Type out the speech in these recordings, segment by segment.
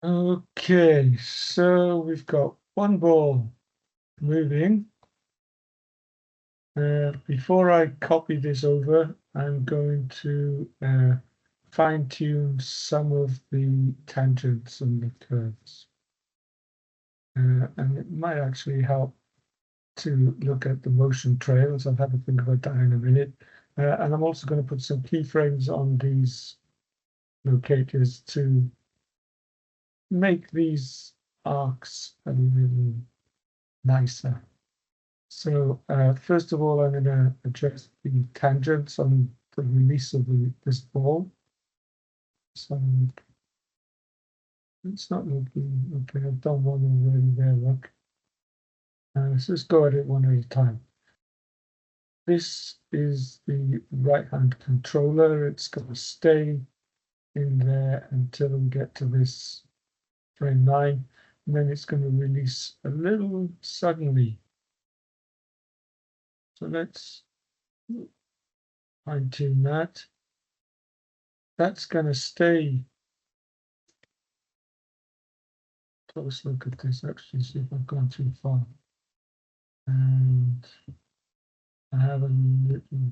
Okay, so we've got one ball moving. Before I copy this over, I'm going to fine tune some of the tangents and the curves. And it might actually help to look at the motion trails. I'll have a think about that in a minute. And I'm also going to put some keyframes on these locators to make these arcs a little nicer. So first of all, I'm going to adjust the tangents on the release of this ball. So it's not looking okay. I've done one already there. Look, let's just go at it one at a time. This is the right-hand controller. It's going to stay in there until we get to this frame 9, and then it's going to release a little suddenly. So let's fine-tune that. That's going to stay. Let's look at this actually, see if I've gone too far. And I have a little.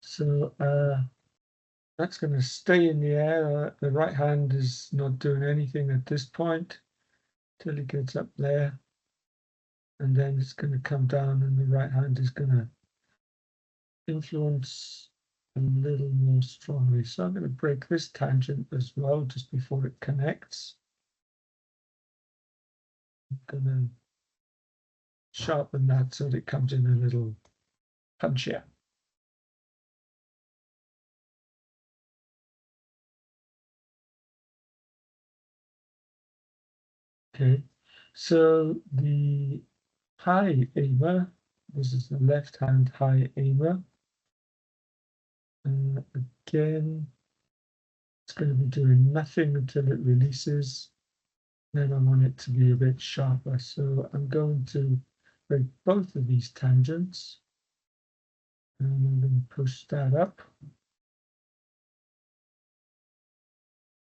So that's going to stay in the air. The right hand is not doing anything at this point till it gets up there. And then it's going to come down and the right hand is going to influence a little more strongly. So I'm going to break this tangent as well just before it connects. I'm going to sharpen that so that it comes in a little punchier. Okay, so the high aimer, this is the left hand high aimer. Again, it's going to be doing nothing until it releases. Then I want it to be a bit sharper. So I'm going to break both of these tangents. And I'm going to push that up.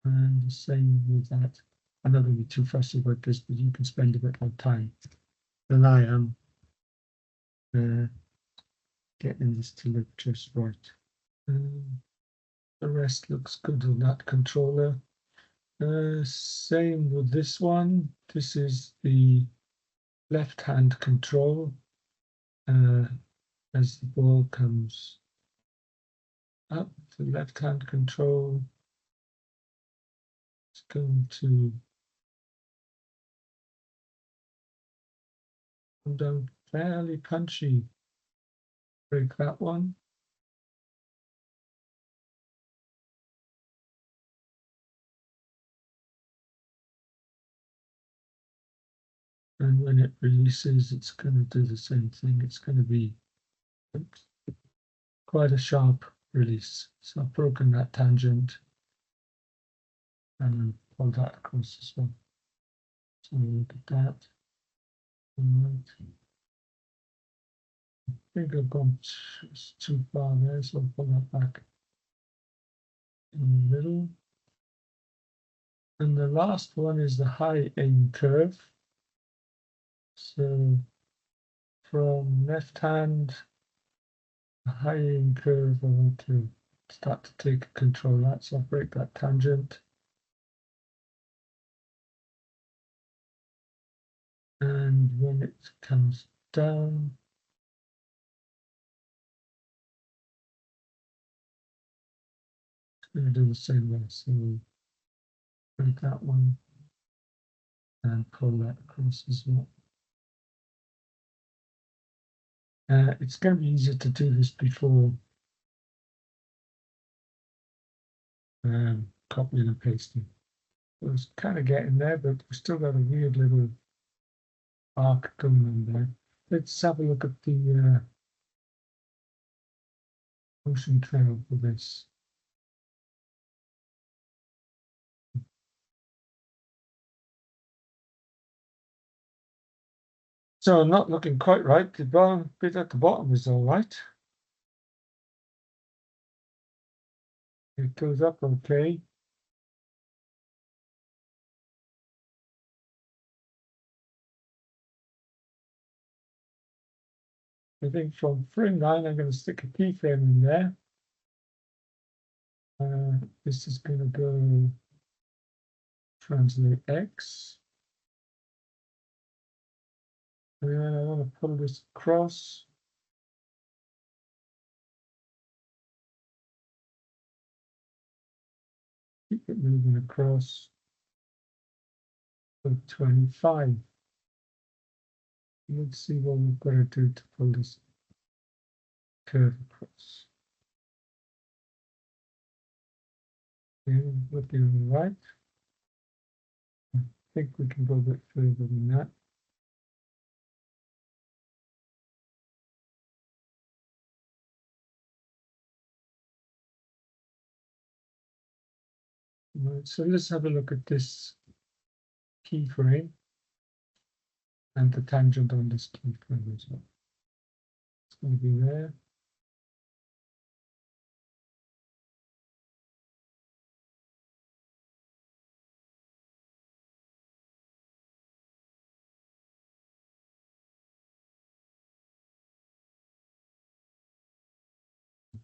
And the same with that. I'm not going to be too fussy about this, but you can spend a bit more time than I am getting this to look just right. The rest looks good on that controller. Same with this one. This is the left-hand control. As the ball comes up, the left-hand control is going to come down fairly punchy. Break that one. And when it releases, it's going to do the same thing. It's going to be quite a sharp release. So I've broken that tangent and pull that across as well. So look at that. All right. I think I've gone too far there, so I'll pull that back in the middle. And the last one is the high aim curve. So from left hand, the high aim curve, I want to start to take control of that. So I'll break that tangent. And when it comes down, it's going to do the same way. So we'll break that one and pull that across as well. It's going to be easier to do this before copying and pasting. It was kind of getting there, but we've still got a weird little arc going on there. Let's have a look at the motion trail for this. So not looking quite right. The bit at the bottom is all right. It goes up okay. I think from frame 9, I'm going to stick a keyframe in there. This is going to go translate X. And then I want to pull this across. Keep it moving across. 25. Let's see what we've got to do to pull this curve across. Okay, looking on the right. I think we can go a bit further than that. Right, so let's have a look at this keyframe and the tangent on this keyframe as well. It's going to be there.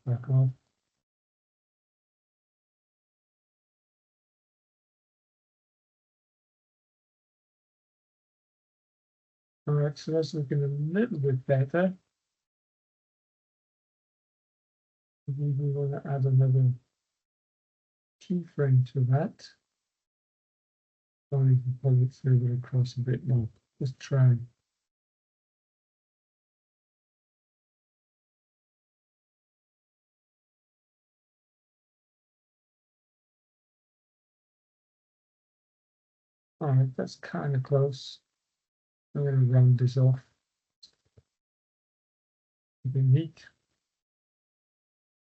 Back off. All right, so that's looking a little bit better. Maybe we want to add another keyframe to that. Or we can pull it further across a bit more. Just try. All right, that's kind of close. I'm going to round this off. A bit neat.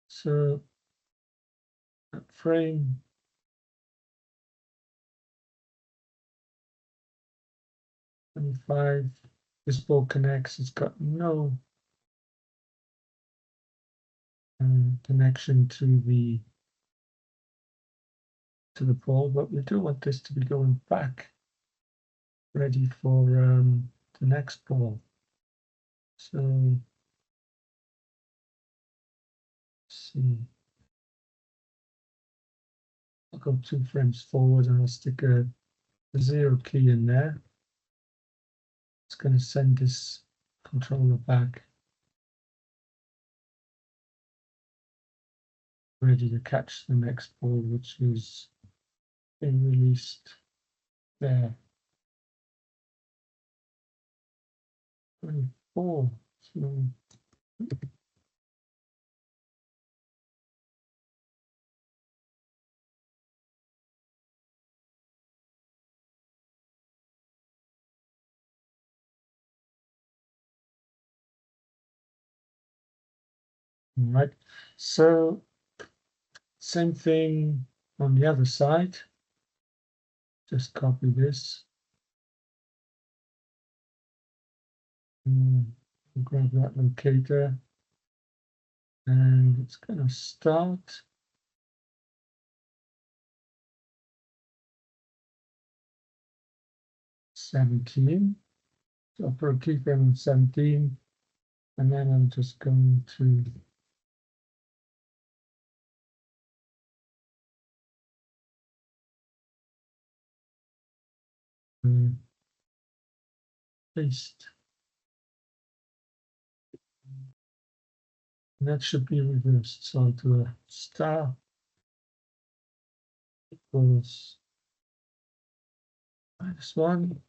So at frame 25, this ball connects. It's got no connection to the ball, but we do want this to be going back, ready for the next ball. So let's see. I'll go 2 frames forward and I'll stick a 0 key in there. It's going to send this controller back, ready to catch the next ball, which is being released there. 24. So right. So same thing on the other side. Just copy this. Grab that locator. And it's going to start. $17. So I'll put a keyframe on 17. And then I'm just going to paste. And that should be reversed. So I'll do a star equals -1.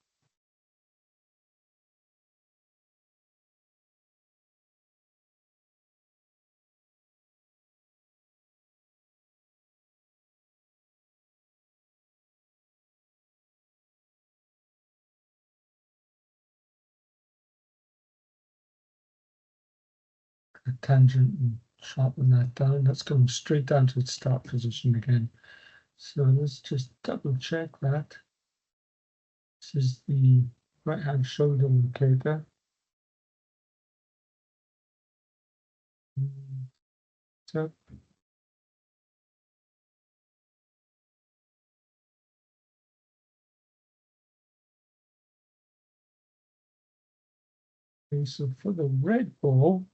A tangent and sharpen that down. That's going straight down to its start position again. So let's just double check that. This is the right hand shoulder locator. So Okay, so for the red ball,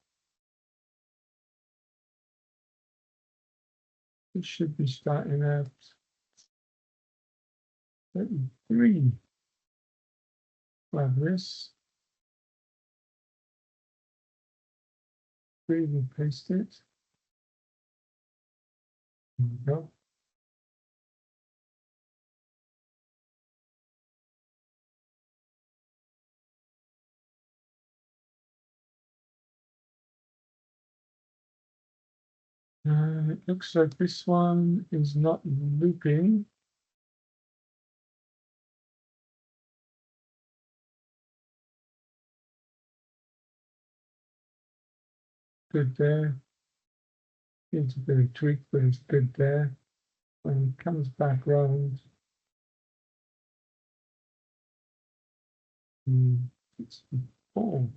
it should be starting at 33. Like this. We paste it. There we go. It looks like this one is not looping. Good there. Needs a bit of tweak, but it's good there. When it comes back round, it's oh,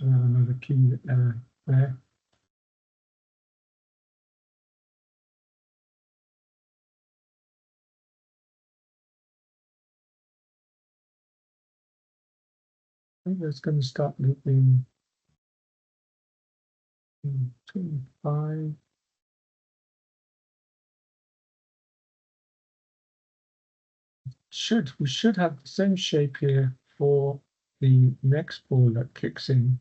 another key there. I think that's going to start looping in 25. We should have the same shape here for the next ball that kicks in.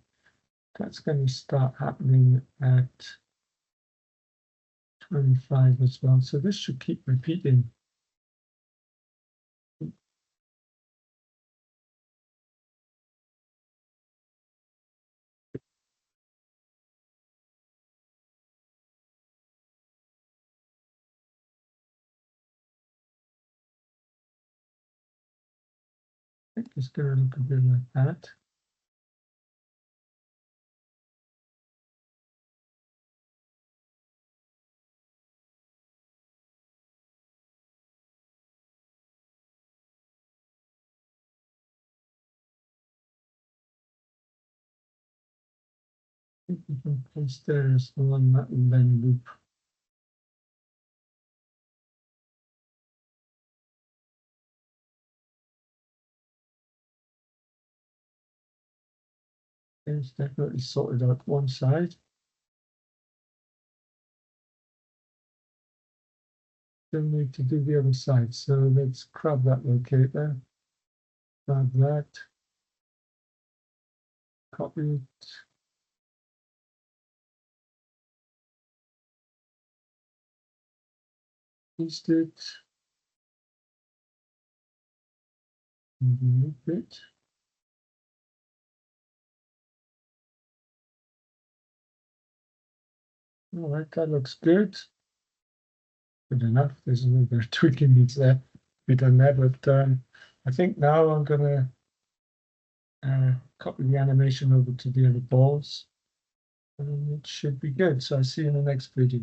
That's going to start happening at 25 as well. So this should keep repeating. I think it's going to look a bit like that. I think we can place there as well, and that will then loop. It's definitely sorted out one side. Still need to do the other side. So let's grab that locator, grab that, copy it. Paste it. Loop it. All right, that looks good. Good enough. There's a little bit of tweaking needs there. We done that, but I think now I'm gonna copy the animation over to the other balls, and it should be good. So I'll see you in the next video.